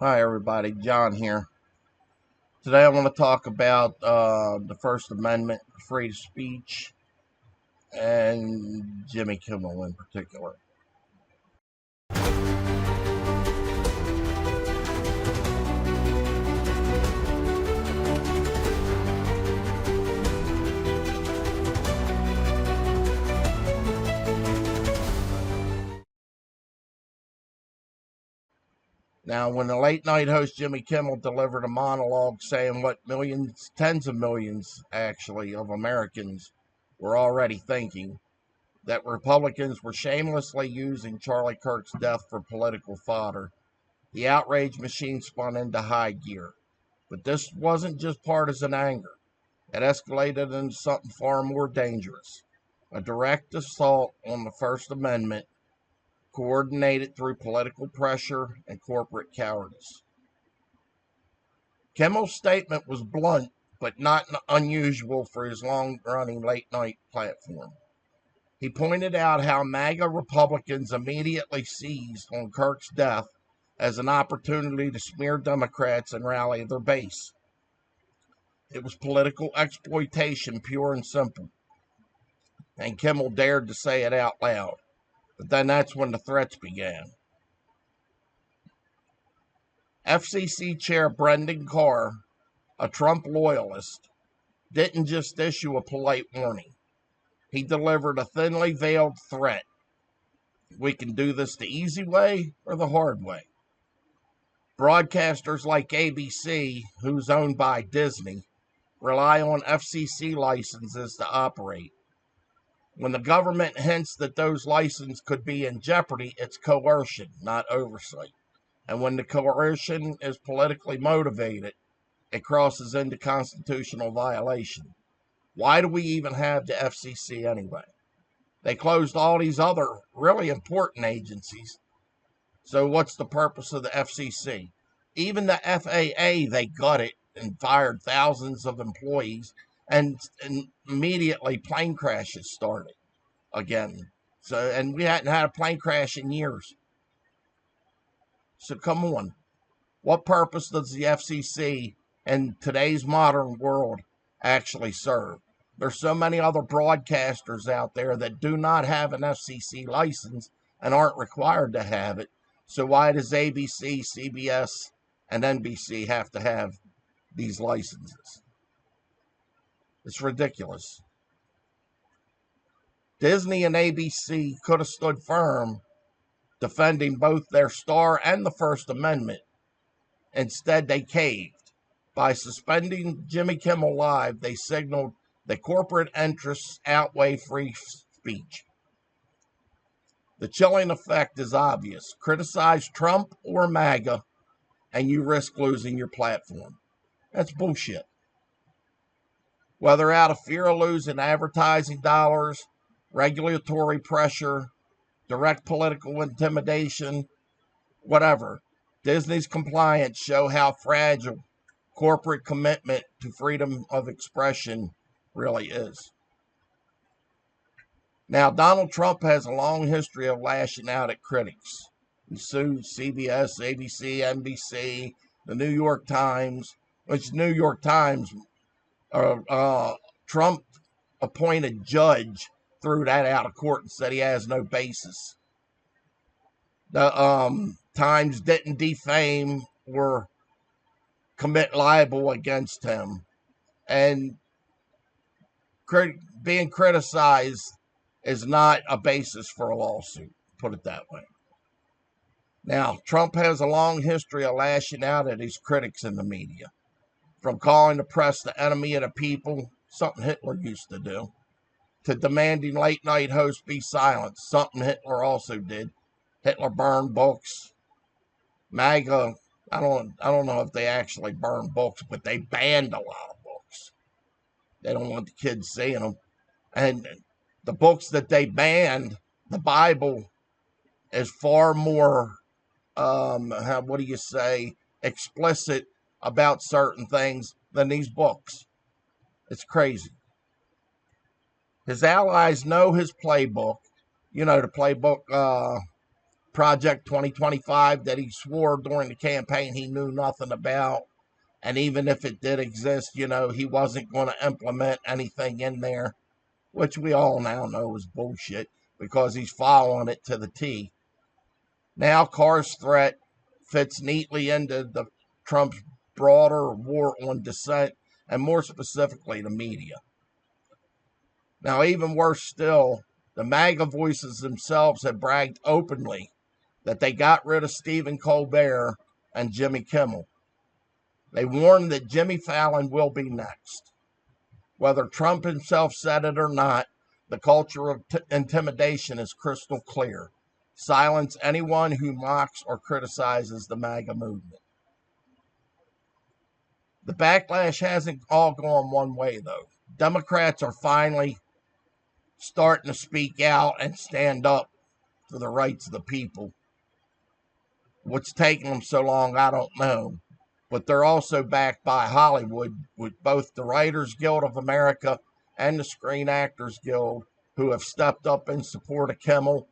Hi everybody, John here. Today I want to talk about the First Amendment, free speech, and Jimmy Kimmel in particular. Now, when the late night host Jimmy Kimmel delivered a monologue saying what millions, tens of millions actually, of Americans were already thinking, that Republicans were shamelessly using Charlie Kirk's death for political fodder, the outrage machine spun into high gear. But this wasn't just partisan anger. It escalated into something far more dangerous, a direct assault on the First Amendment, coordinated through political pressure and corporate cowardice. Kimmel's statement was blunt, but not unusual for his long-running late-night platform. He pointed out how MAGA Republicans immediately seized on Kirk's death as an opportunity to smear Democrats and rally their base. It was political exploitation, pure and simple. And Kimmel dared to say it out loud. But then that's when the threats began. FCC Chair Brendan Carr, a Trump loyalist, didn't just issue a polite warning. He delivered a thinly veiled threat. We can do this the easy way or the hard way. Broadcasters like ABC, who's owned by Disney, rely on FCC licenses to operate. When the government hints that those licenses could be in jeopardy, it's coercion, not oversight. And when the coercion is politically motivated, it crosses into constitutional violation. Why do we even have the FCC anyway? They closed all these other really important agencies. So what's the purpose of the FCC? Even the FAA, they gutted and fired thousands of employees, and immediately plane crashes started again. And we hadn't had a plane crash in years. So come on. What purpose does the FCC in today's modern world actually serve? There's so many other broadcasters out there that do not have an FCC license and aren't required to have it. So why does ABC, CBS, and NBC have to have these licenses? It's ridiculous. Disney and ABC could have stood firm defending both their star and the First Amendment. Instead, they caved. By suspending Jimmy Kimmel Live, they signaled that corporate interests outweigh free speech. The chilling effect is obvious. Criticize Trump or MAGA, and you risk losing your platform. That's bullshit. Whether out of fear of losing advertising dollars, regulatory pressure, direct political intimidation, whatever, Disney's compliance show how fragile corporate commitment to freedom of expression really is. Now, Donald Trump has a long history of lashing out at critics. He sued CBS, ABC, NBC, the New York Times, which New York Times, Trump appointed judge threw that out of court and said he has no basis. The Times didn't defame or commit libel against him. And being criticized is not a basis for a lawsuit, put it that way. Now, Trump has a long history of lashing out at his critics in the media, from calling the press the enemy of the people, something Hitler used to do, to demanding late-night hosts be silenced, something Hitler also did. Hitler burned books. MAGA, I don't know if they actually burned books, but they banned a lot of books. They don't want the kids seeing them. And the books that they banned, the Bible, is far more, explicit about certain things than these books. It's crazy. His allies know his playbook. You know, the playbook Project 2025 that he swore during the campaign he knew nothing about. And even if it did exist, he wasn't going to implement anything in there, which we all now know is bullshit because he's following it to the T. Now Carr's threat fits neatly into Trump's broader war on dissent and more specifically the media. Now, even worse still, the MAGA voices themselves have bragged openly that they got rid of Stephen Colbert and Jimmy Kimmel. They warned that Jimmy Fallon will be next. Whether Trump himself said it or not, the culture of intimidation is crystal clear. Silence anyone who mocks or criticizes the MAGA movement. The backlash hasn't all gone one way, though. Democrats are finally starting to speak out and stand up for the rights of the people. What's taking them so long, I don't know. But they're also backed by Hollywood, with both the Writers Guild of America and the Screen Actors Guild, who have stepped up in support of Kimmel.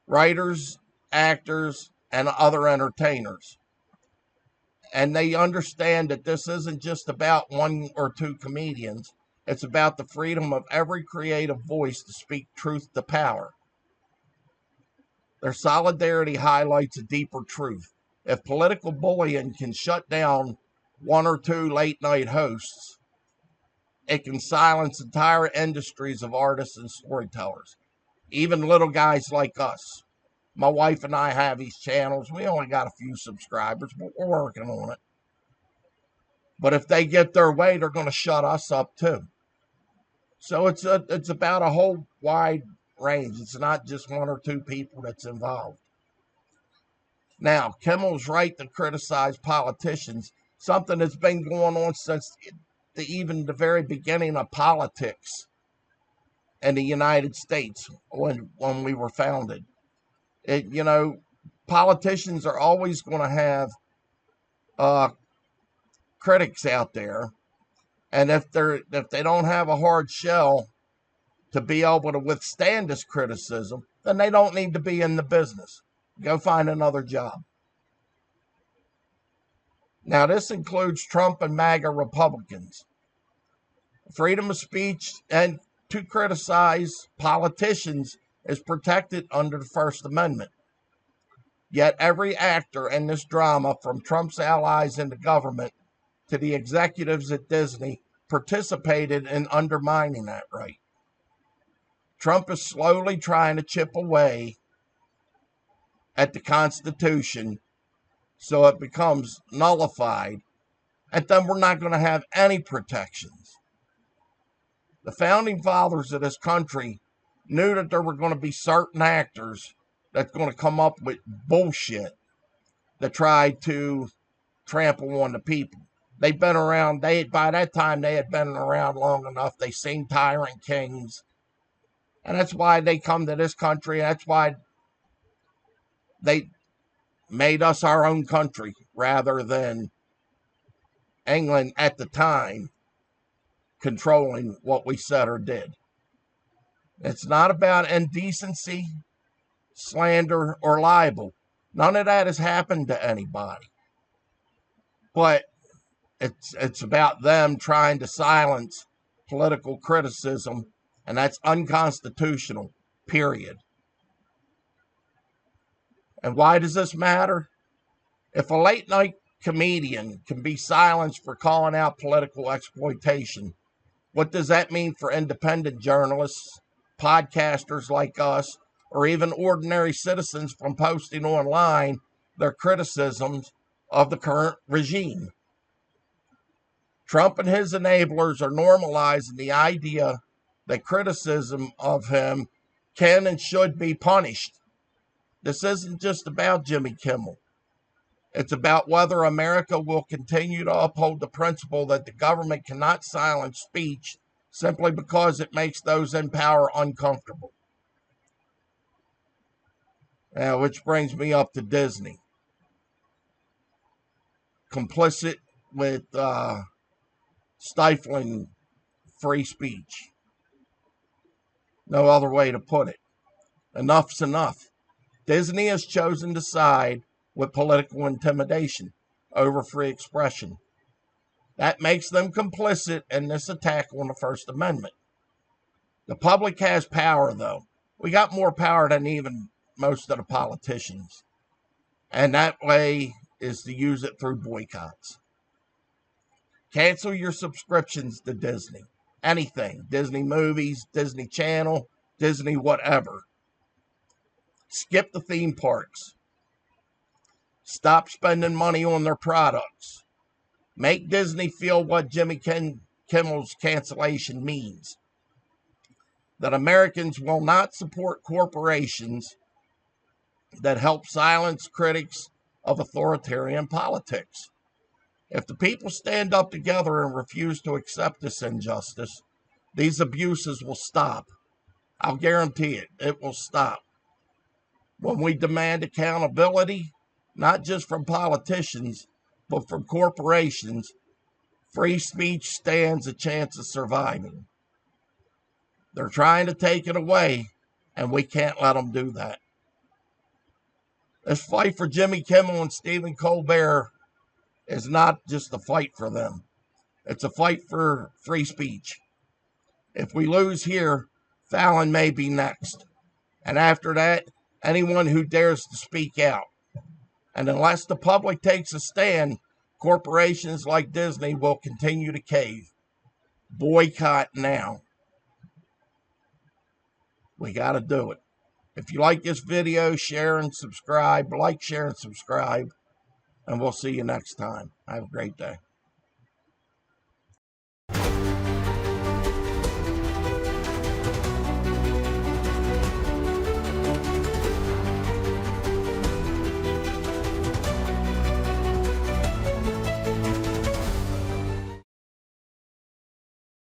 Writers, actors, and other entertainers. And they understand that this isn't just about one or two comedians. It's about the freedom of every creative voice to speak truth to power. Their solidarity highlights a deeper truth. If political bullying can shut down one or two late-night hosts, it can silence entire industries of artists and storytellers, even little guys like us. My wife and I have these channels. We only got a few subscribers, but we're working on it. But if they get their way, they're going to shut us up too. So it's about a whole wide range. It's not just one or two people that's involved. Now, Kimmel's right to criticize politicians, something that's been going on since even the very beginning of politics in the United States when we were founded. Politicians are always going to have critics out there, and if they don't have a hard shell to be able to withstand this criticism, then they don't need to be in the business. Go find another job. Now, this includes Trump and MAGA Republicans. Freedom of speech and to criticize politicians is protected under the First Amendment. Yet every actor in this drama, from Trump's allies in the government to the executives at Disney, participated in undermining that right. Trump is slowly trying to chip away at the Constitution so it becomes nullified, and then we're not going to have any protections. The founding fathers of this country knew that there were going to be certain actors that's going to come up with bullshit that tried to trample on the people. They've been around, by that time they had been around long enough. They seen tyrant kings. And that's why they come to this country. That's why they made us our own country rather than England at the time controlling what we said or did. It's not about indecency, slander, or libel. None of that has happened to anybody. But it's about them trying to silence political criticism, and that's unconstitutional, period. And why does this matter? If a late-night comedian can be silenced for calling out political exploitation, what does that mean for independent journalists, podcasters like us, or even ordinary citizens from posting online their criticisms of the current regime? Trump and his enablers are normalizing the idea that criticism of him can and should be punished. This isn't just about Jimmy Kimmel. It's about whether America will continue to uphold the principle that the government cannot silence speech simply because it makes those in power uncomfortable. Now, which brings me up to Disney. Complicit with stifling free speech. No other way to put it. Enough's enough. Disney has chosen to side with political intimidation over free expression. That makes them complicit in this attack on the First Amendment. The public has power, though. We got more power than even most of the politicians. And that way is to use it through boycotts. Cancel your subscriptions to Disney. Anything. Disney movies, Disney Channel, Disney whatever. Skip the theme parks. Stop spending money on their products. Make Disney feel what Jimmy Kimmel's cancellation means. That Americans will not support corporations that help silence critics of authoritarian politics. If the people stand up together and refuse to accept this injustice, these abuses will stop. I'll guarantee it. It will stop. When we demand accountability, not just from politicians, but from corporations, free speech stands a chance of surviving. They're trying to take it away, and we can't let them do that. This fight for Jimmy Kimmel and Stephen Colbert is not just a fight for them. It's a fight for free speech. If we lose here, Fallon may be next. And after that, anyone who dares to speak out. And unless the public takes a stand, corporations like Disney will continue to cave. Boycott now. We got to do it. If you like this video, share and subscribe. Like, share, and subscribe. And we'll see you next time. Have a great day.